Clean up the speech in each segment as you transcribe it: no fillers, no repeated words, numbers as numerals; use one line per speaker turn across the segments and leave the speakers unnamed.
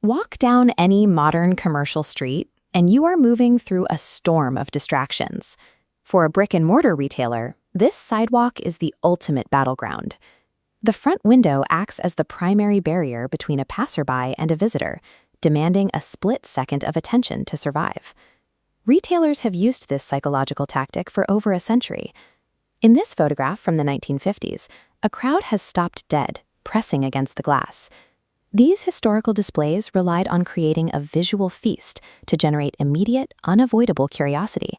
Walk down any modern commercial street, and you are moving through a storm of distractions. For a brick-and-mortar retailer, this sidewalk is the ultimate battleground. The front window acts as the primary barrier between a passerby and a visitor, demanding a split second of attention to survive. Retailers have used this psychological tactic for over a century. In this photograph from the 1950s, a crowd has stopped dead, pressing against the glass. These historical displays relied on creating a visual feast to generate immediate, unavoidable curiosity.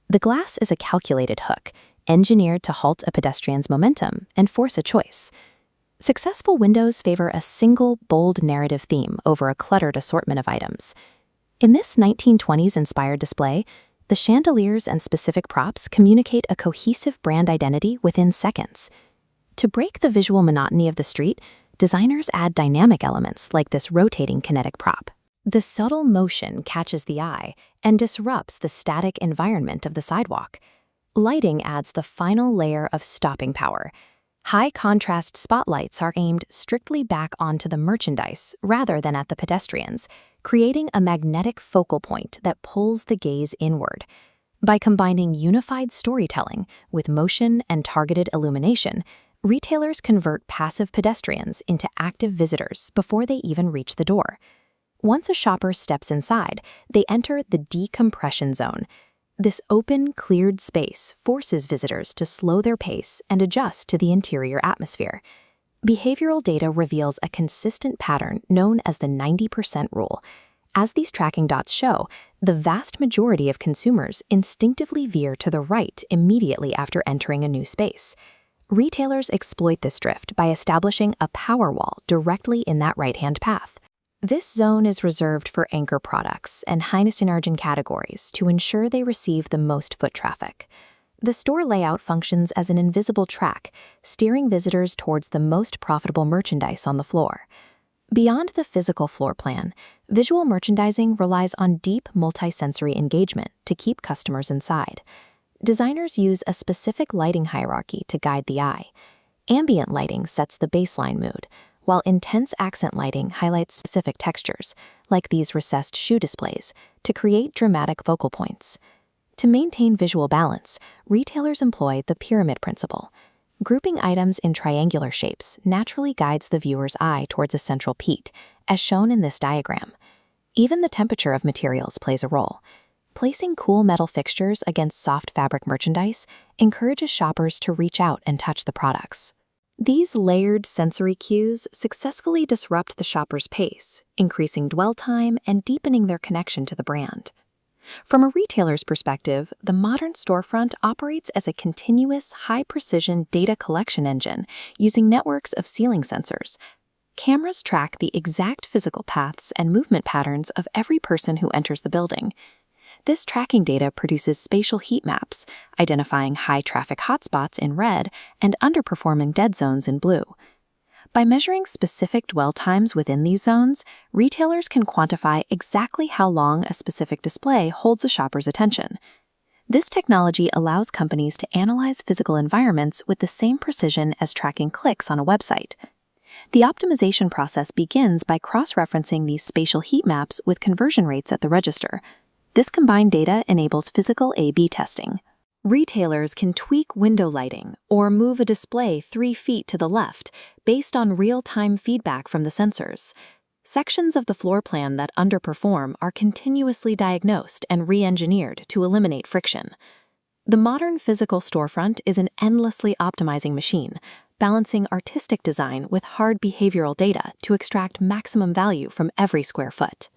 The glass is a calculated hook, engineered to halt a pedestrian's momentum and force a choice. Successful windows favor a single, bold narrative theme over a cluttered assortment of items. In this 1920s-inspired display, the chandeliers and specific props communicate a cohesive brand identity within seconds. To break the visual monotony of the street, designers add dynamic elements like this rotating kinetic prop. The subtle motion catches the eye and disrupts the static environment of the sidewalk. Lighting adds the final layer of stopping power. High-contrast spotlights are aimed strictly back onto the merchandise rather than at the pedestrians, creating a magnetic focal point that pulls the gaze inward. By combining unified storytelling with motion and targeted illumination, retailers convert passive pedestrians into active visitors before they even reach the door. Once a shopper steps inside, they enter the decompression zone. This open, cleared space forces visitors to slow their pace and adjust to the interior atmosphere. Behavioral data reveals a consistent pattern known as the 90% rule. As these tracking dots show, the vast majority of consumers instinctively veer to the right immediately after entering a new space. Retailers exploit this drift by establishing a power wall directly in that right-hand path. This zone is reserved for anchor products and highest margin categories to ensure they receive the most foot traffic. The store layout functions as an invisible track, steering visitors towards the most profitable merchandise on the floor. Beyond the physical floor plan, visual merchandising relies on deep multisensory engagement to keep customers inside. Designers use a specific lighting hierarchy to guide the eye. Ambient lighting sets the baseline mood, while intense accent lighting highlights specific textures, like these recessed shoe displays, to create dramatic focal points. To maintain visual balance, retailers employ the pyramid principle. Grouping items in triangular shapes naturally guides the viewer's eye towards a central peak, as shown in this diagram. Even the temperature of materials plays a role. Placing cool metal fixtures against soft fabric merchandise encourages shoppers to reach out and touch the products. These layered sensory cues successfully disrupt the shopper's pace, increasing dwell time and deepening their connection to the brand. From a retailer's perspective, the modern storefront operates as a continuous, high-precision data collection engine using networks of ceiling sensors. Cameras track the exact physical paths and movement patterns of every person who enters the building. This tracking data produces spatial heat maps, identifying high-traffic hotspots in red and underperforming dead zones in blue. By measuring specific dwell times within these zones, retailers can quantify exactly how long a specific display holds a shopper's attention. This technology allows companies to analyze physical environments with the same precision as tracking clicks on a website. The optimization process begins by cross-referencing these spatial heat maps with conversion rates at the register. This combined data enables physical A/B testing. Retailers can tweak window lighting or move a display 3 feet to the left based on real-time feedback from the sensors. Sections of the floor plan that underperform are continuously diagnosed and re-engineered to eliminate friction. The modern physical storefront is an endlessly optimizing machine, balancing artistic design with hard behavioral data to extract maximum value from every square foot.